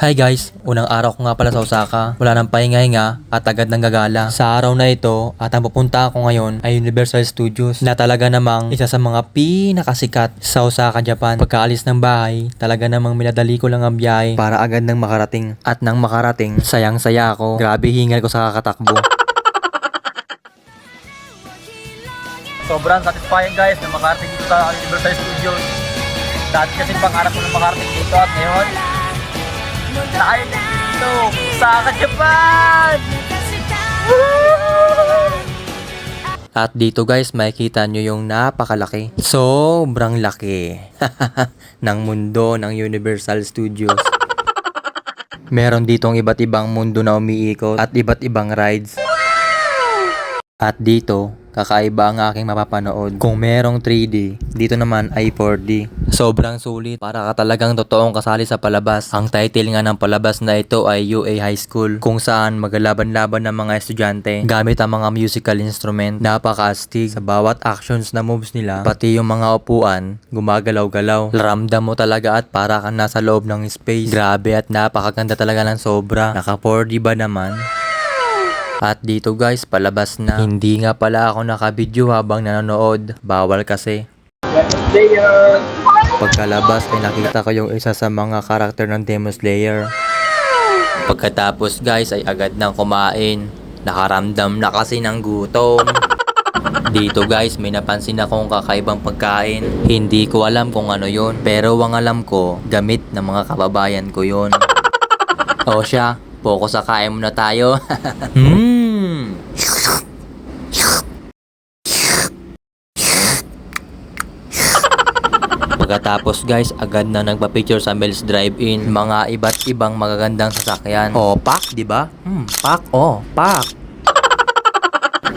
Hi guys, unang araw ko nga pala sa Osaka. Wala nang pahinga-hinga at agad nang gagala. Sa araw na ito at ang pupunta ako ngayon ay Universal Studios na talaga namang isa sa mga pinakasikat sa Osaka, Japan. Pagkaalis ng bahay, talaga namang minadali ko lang ang biyahe para agad nang makarating. At nang makarating, sayang-saya ako. Grabe hingal ko sa kakatakbo. Sobrang satisfying guys na makarating dito sa Universal Studios. Dati kasi pangarap ko na makarating dito at ngayon tayo dito sa Japan! At dito guys, makikita nyo yung napakalaki. Sobrang laki ng mundo ng Universal Studios. Meron ditong iba't ibang mundo na umiikot at iba't ibang rides. At dito, kakaiba ang aking mapapanood. Kung merong 3D, dito naman ay 4D. Sobrang sulit, para ka talagang totoong kasali sa palabas. Ang title nga ng palabas na ito ay UA High School, kung saan maglalaban-laban ng mga estudyante gamit ang mga musical instrument. Napaka-astig sa bawat actions na moves nila, pati yung mga upuan, gumagalaw-galaw. Ramdam mo talaga at para kang nasa loob ng space. Grabe at napakaganda talaga ng sobra. Naka 4D ba naman? At dito guys, palabas na. Hindi nga pala ako nakabidyo habang nanonood. Bawal kasi. Pagkalabas ay nakita ko yung isa sa mga karakter ng Demon Slayer. Pagkatapos guys ay agad nang kumain. Nakaramdam na kasi ng gutom. Dito guys, may napansin akong kakaibang pagkain. Hindi ko alam kung ano yon, pero ang alam ko, gamit ng mga kababayan ko yon. O siya, focus sa kain muna tayo. Pagkatapos guys, agad na nagpa-picture sa Mel's Drive-In. Mga iba't ibang magagandang sasakyan. Oh, pak, di ba? Pak, oh, pak.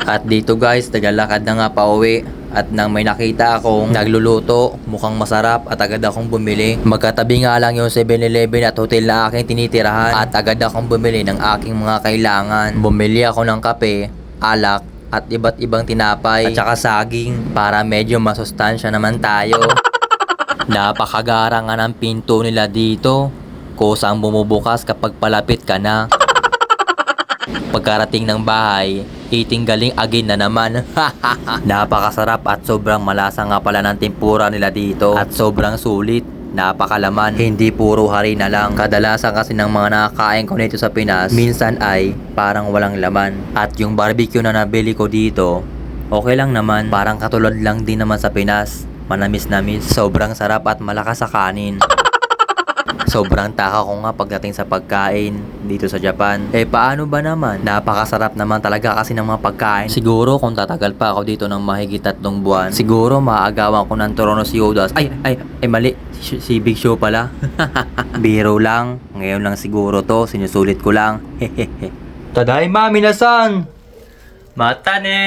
At dito guys, naglalakad na nga pa uwi. At nang may nakita akong nagluluto, mukhang masarap at agad akong bumili. Magkatabi nga lang yung 7-Eleven at hotel na aking tinitirahan. At agad akong bumili ng aking mga kailangan. Bumili ako ng kape, alak, at iba't ibang tinapay at saka saging para medyo masustansya naman tayo. Napakagara nga ng pinto nila dito. Kusang bumubukas kapag palapit ka na. Pagkarating ng bahay, eating galing again na naman. Napakasarap at sobrang malasa nga pala ng tempura nila dito. At sobrang sulit, napakalaman. Hindi puro harina lang. Kadalasan kasi ng mga nakakain ko nito sa Pinas, minsan ay parang walang laman. At yung barbecue na nabili ko dito, okay lang naman. Parang katulad lang din naman sa Pinas. Manamis-namis, sobrang sarap at malakas sa kanin. Sobrang taka ko nga pagdating sa pagkain dito sa Japan. Paano ba naman? Napakasarap naman talaga kasi ng mga pagkain. Siguro kung tatagal pa ako dito ng mahigit 3 buwan, siguro maagawan ko ng trono si Odas. Ay, mali. Si Big Show pala. Biro lang. Ngayon lang siguro to. Sinusulit ko lang. Tadaima, minasan! Mata ne!